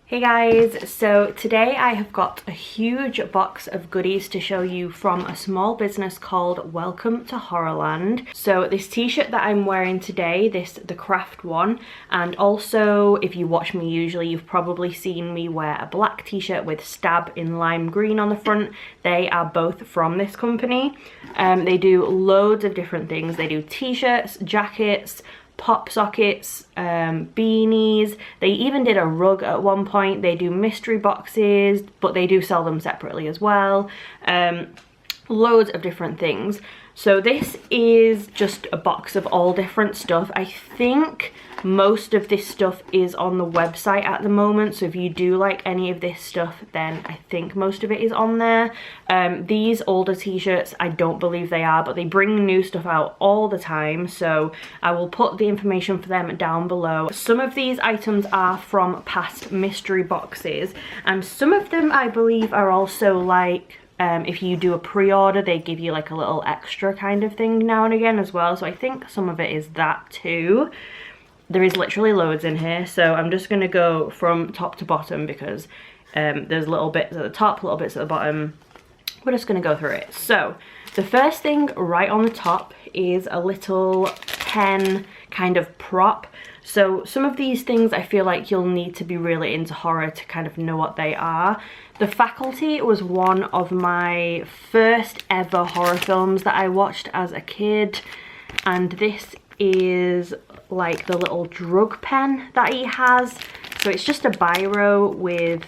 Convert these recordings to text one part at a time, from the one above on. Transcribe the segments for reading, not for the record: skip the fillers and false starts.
Hey guys, so today I have got a huge box of goodies to show you from a small business called Welcome to Horrorland. So this t-shirt that I'm wearing today, the craft one, and also if you watch me usually you've probably seen me wear a black t-shirt with stab in lime green on the front. They are both from this company. They do loads of different things. They do t-shirts, jackets, pop sockets, beanies. They even did a rug at one point. They do mystery boxes, but they do sell them separately as well. Loads of different things. So this is just a box of all different stuff. I think most of this stuff is on the website at the moment, so if you do like any of this stuff, then I think most of it is on there. These older t-shirts, I don't believe they are, but they bring new stuff out all the time, so I will put the information for them down below. Some of these items are from past mystery boxes, and some of them I believe are also like, if you do a pre-order, they give you like a little extra kind of thing now and again as well, so I think some of it is that too. There is literally loads in here, so I'm just going to go from top to bottom because there's little bits at the top, little bits at the bottom. We're just going to go through it. So the first thing right on the top is a little pen kind of prop. So some of these things I feel like you'll need to be really into horror to kind of know what they are. The Faculty was one of my first ever horror films that I watched as a kid, and this is like the little drug pen that he has. So it's just a biro with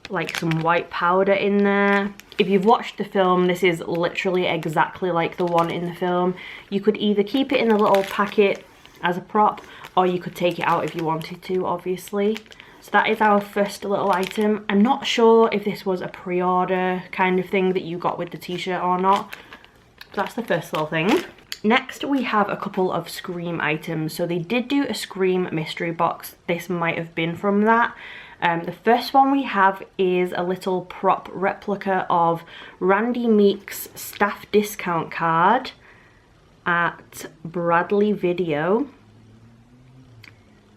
like some white powder in there. If you've watched the film, this is literally exactly like the one in the film. You could either keep it in a little packet as a prop, or you could take it out if you wanted to, obviously. So that is our first little item. I'm not sure if this was a pre-order kind of thing that you got with the t-shirt or not. So that's the first little thing. Next we have a couple of Scream items. So they did do a Scream mystery box. This might have been from that. The first one we have is a little prop replica of Randy Meek's staff discount card at Bradley Video.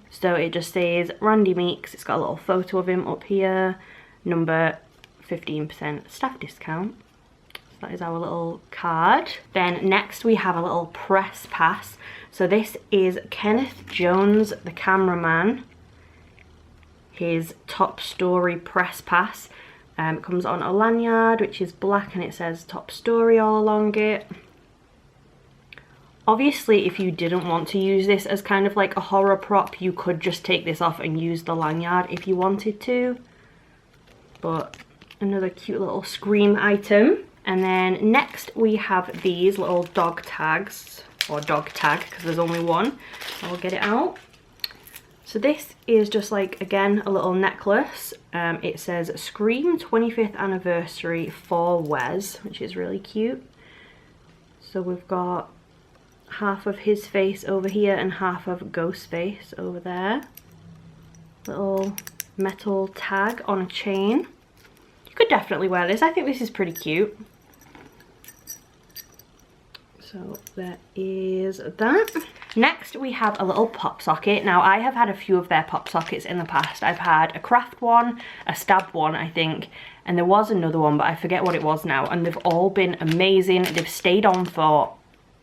So it just says Randy Meeks. It's got a little photo of him up here. Number 15% staff discount. So that is our little card. Then next we have a little press pass. So this is Kenneth Jones, the cameraman. His top story press pass. It comes on a lanyard which is black and it says top story all along it. Obviously, if you didn't want to use this as kind of like a horror prop, you could just take this off and use the lanyard if you wanted to. But another cute little Scream item. And then next we have these little dog tags, or dog tag, because there's only one. I'll get it out. So this is just like, again, a little necklace. It says Scream 25th anniversary for Wes, which is really cute. So we've got half of his face over here and half of Ghost's face over there. Little metal tag on a chain. You could definitely wear this. I think this is pretty cute. So there is that. Next we have a little pop socket. Now I have had a few of their pop sockets in the past. I've had a craft one, a stab one I think, and there was another one but I forget what it was now, and they've all been amazing. They've stayed on for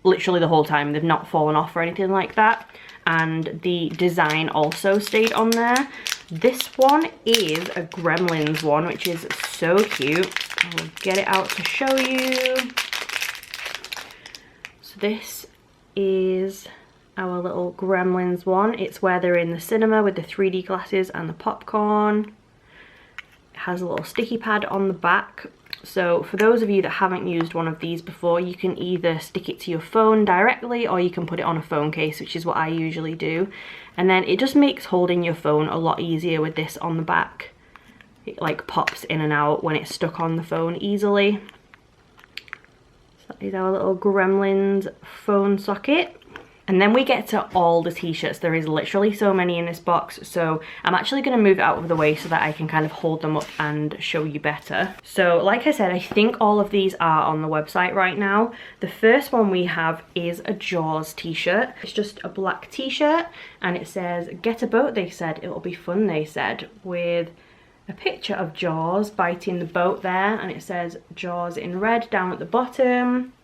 literally the whole time. They've not fallen off or anything like that, and the design also stayed on there. This one is a Gremlins one, which is so cute. I'll get it out to show you. So this is our little Gremlins one. It's where they're in the cinema with the 3D glasses and the popcorn. It has a little sticky pad on the back. So for those of you that haven't used one of these before, you can either stick it to your phone directly or you can put it on a phone case, which is what I usually do. And then it just makes holding your phone a lot easier with this on the back. It like pops in and out when it's stuck on the phone easily. So that is our little Gremlins phone socket. And then we get to all the t-shirts. There is literally so many in this box, so I'm actually going to move it out of the way so that I can kind of hold them up and show you better. So like I said, I think all of these are on the website right now. The first one we have is a Jaws t-shirt. It's just a black t-shirt and it says, "Get a boat," they said, "it'll be fun," they said, with a picture of Jaws biting the boat there, and it says Jaws in red down at the bottom.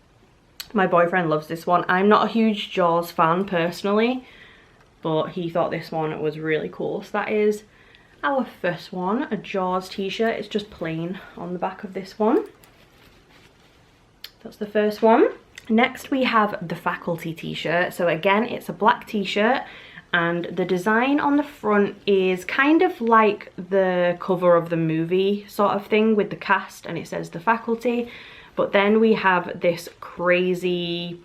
My boyfriend loves this one. I'm not a huge Jaws fan personally, but he thought this one was really cool. So that is our first one, a Jaws t-shirt. It's just plain on the back of this one. That's the first one. Next we have the Faculty t-shirt. So again, it's a black t-shirt and the design on the front is kind of like the cover of the movie sort of thing with the cast, and it says the Faculty. But then we have this crazy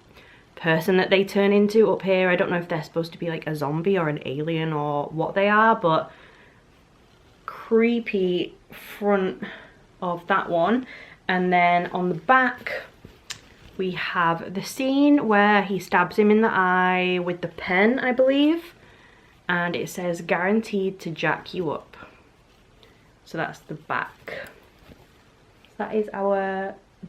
person that they turn into up here. I don't know if they're supposed to be like a zombie or an alien or what they are, but creepy front of that one. And then on the back we have the scene where he stabs him in the eye with the pen, I believe, and it says "guaranteed to jack you up." So that's the back. That is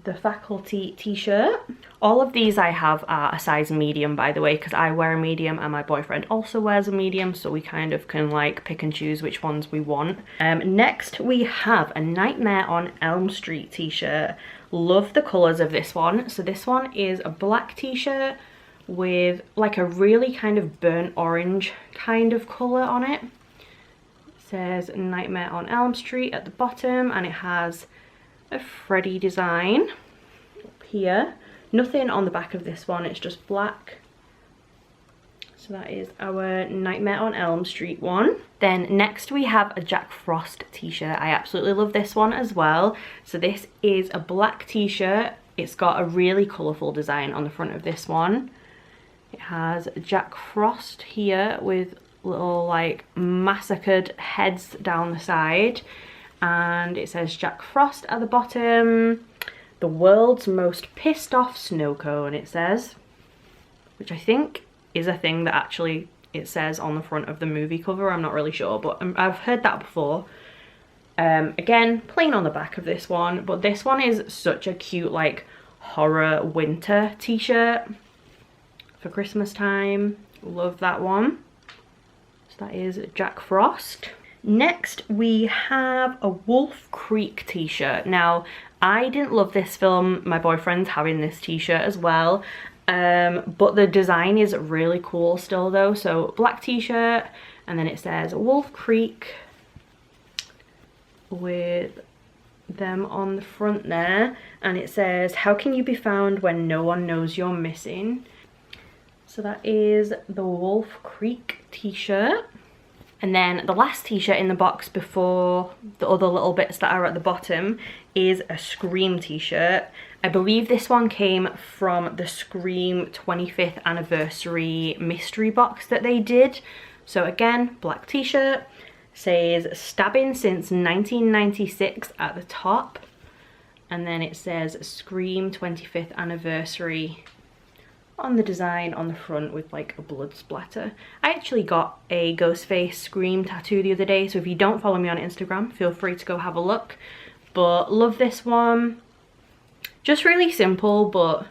the Faculty t-shirt. All of these I have are a size medium, by the way, because I wear a medium and my boyfriend also wears a medium, so we kind of can like pick and choose which ones we want. Next we have a Nightmare on Elm Street t-shirt. Love the colours of this one. So this one is a black t-shirt with like a really kind of burnt orange kind of colour on it. It says Nightmare on Elm Street at the bottom, and it has a Freddy design up here. Nothing on the back of this one, it's just black. So that is our Nightmare on Elm Street one. Then next we have a Jack Frost t-shirt. I absolutely love this one as well. So this is a black t-shirt. It's got a really colourful design on the front of this one. It has Jack Frost here with little like massacred heads down the side. And it says Jack Frost at the bottom. The world's most pissed off snow cone, it says, which I think is a thing that actually it says on the front of the movie cover. I'm not really sure, but I've heard that before. Again, plain on the back of this one, but this one is such a cute like horror winter t-shirt for Christmas time. Love that one. So that is Jack Frost. Next we have a Wolf Creek t-shirt. Now I didn't love this film, my boyfriend's having this t-shirt as well, but the design is really cool still though. So black t-shirt, and then it says Wolf Creek with them on the front there, and it says, "How can you be found when no one knows you're missing?" So that is the Wolf Creek t-shirt. And then the last t-shirt in the box before the other little bits that are at the bottom is a Scream t-shirt. I believe this one came from the Scream 25th anniversary mystery box that they did. So again, black t-shirt, says "stabbing since 1996" at the top. And then it says Scream 25th anniversary on the design on the front with like a blood splatter. I actually got a Ghostface Scream tattoo the other day, so if you don't follow me on Instagram, feel free to go have a look. But love this one. Just really simple, but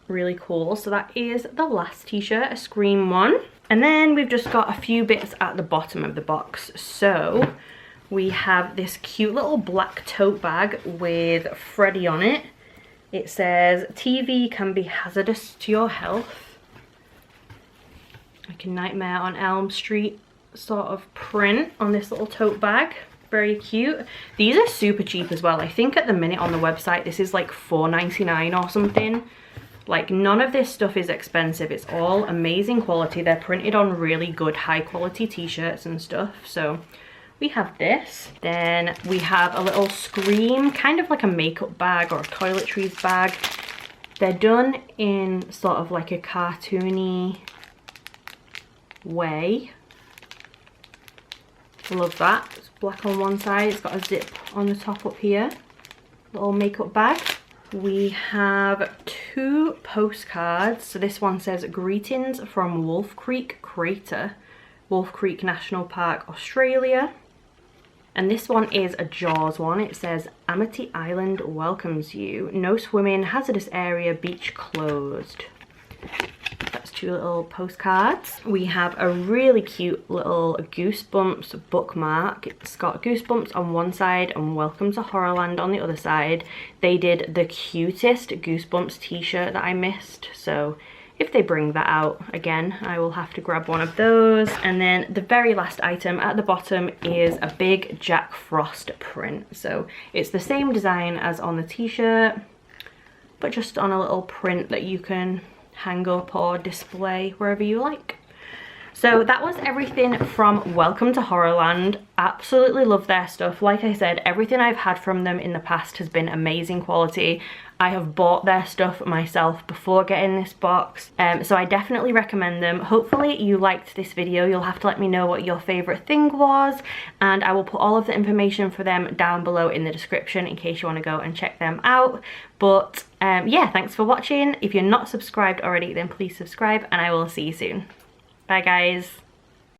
really cool. So that is the last t-shirt, a Scream one. And then we've just got a few bits at the bottom of the box. So we have this cute little black tote bag with Freddy on it. It says "TV can be hazardous to your health." Like a Nightmare on Elm Street sort of print on this little tote bag. Very cute. These are super cheap as well. I think at the minute on the website this is like $4.99 or something. Like none of this stuff is expensive. It's all amazing quality. They're printed on really good high quality t-shirts and stuff. So we have this. Then we have a little Scream, kind of like a makeup bag or a toiletries bag. They're done in sort of like a cartoony way. Love that. It's black on one side. It's got a zip on the top up here. Little makeup bag. We have 2 postcards. So this one says, greetings from Wolf Creek Crater, Wolf Creek National Park, Australia. And this one is a Jaws one. It says, Amity Island welcomes you. No swimming, hazardous area, beach closed. That's 2 little postcards. We have a really cute little Goosebumps bookmark. It's got Goosebumps on one side and Welcome to Horrorland on the other side. They did the cutest Goosebumps t-shirt that I missed, so if they bring that out again, I will have to grab one of those. And then the very last item at the bottom is a big Jack Frost print. So it's the same design as on the t-shirt, but just on a little print that you can hang up or display wherever you like. So that was everything from Welcome to Horrorland. Absolutely love their stuff. Like I said, everything I've had from them in the past has been amazing quality. I have bought their stuff myself before getting this box, so I definitely recommend them. Hopefully you liked this video. You'll have to let me know what your favorite thing was, and I will put all of the information for them down below in the description in case you want to go and check them out. But yeah, thanks for watching. If you're not subscribed already, then please subscribe, and I will see you soon. Bye guys.